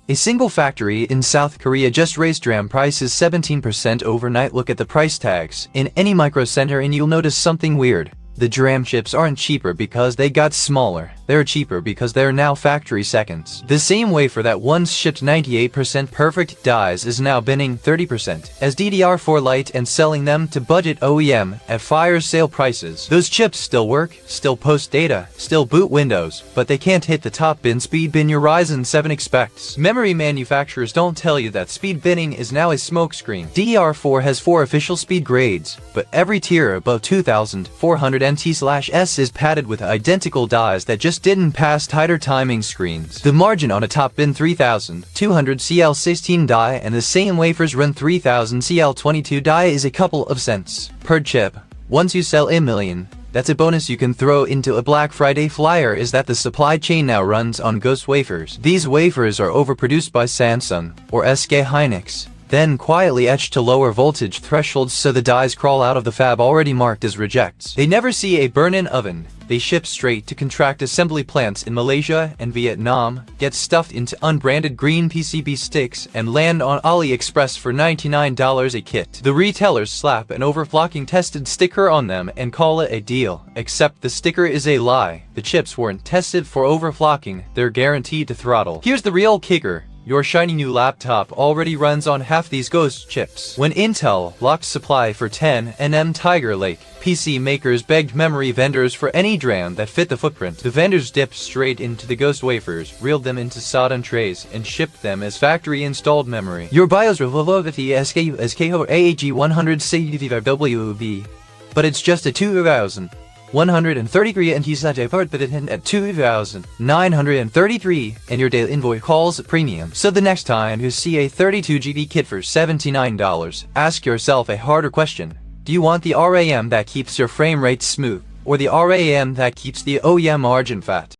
A single factory in South Korea just raised DRAM prices 17% overnight. Look at the price tags in any micro center and you'll notice something weird. The DRAM chips aren't cheaper because they got smaller. They're cheaper because they're now factory seconds. The same wafer that once shipped 98% perfect dies is now binning 30% as DDR4 Lite and selling them to budget OEM at fire sale prices. Those chips still work, still post data, still boot Windows, but they can't hit the top bin speed bin your Ryzen 7 expects. Memory manufacturers don't tell you that speed binning is now a smokescreen. DDR4 has 4 official speed grades, but every tier above 2400 NT/S is padded with identical dies that just didn't pass tighter timing screens. The margin on a top bin 3200 CL16 die and the same wafers run 3000 CL22 die is a couple of cents per chip. Once you sell a million, that's a bonus you can throw into a Black Friday flyer. Is that the supply chain now runs on ghost wafers. These wafers are overproduced by Samsung or SK Hynix, then quietly etched to lower voltage thresholds so the dies crawl out of the fab already marked as rejects. They never see a burn-in oven. They ship straight to contract assembly plants in Malaysia and Vietnam, get stuffed into unbranded green PCB sticks, and land on AliExpress for $99 a kit. The retailers slap an overclocking tested sticker on them and call it a deal, except the sticker is a lie. The chips weren't tested for overclocking, they're guaranteed to throttle. Here's the real kicker. Your shiny new laptop already runs on half these ghost chips. When Intel locked supply for 10 nm Tiger Lake, PC makers begged memory vendors for any DRAM that fit the footprint. The vendors dipped straight into the ghost wafers, reeled them into solder trays, and shipped them as factory-installed memory. Your BIOS Revolvity SKU AAG100 CDVWB, but it's just a 2,133 NT part but it at 2,933 and your daily invoice calls premium. So the next time you see a 32GB kit for $79, ask yourself a harder question. Do you want the RAM that keeps your frame rate smooth, or the RAM that keeps the OEM margin fat?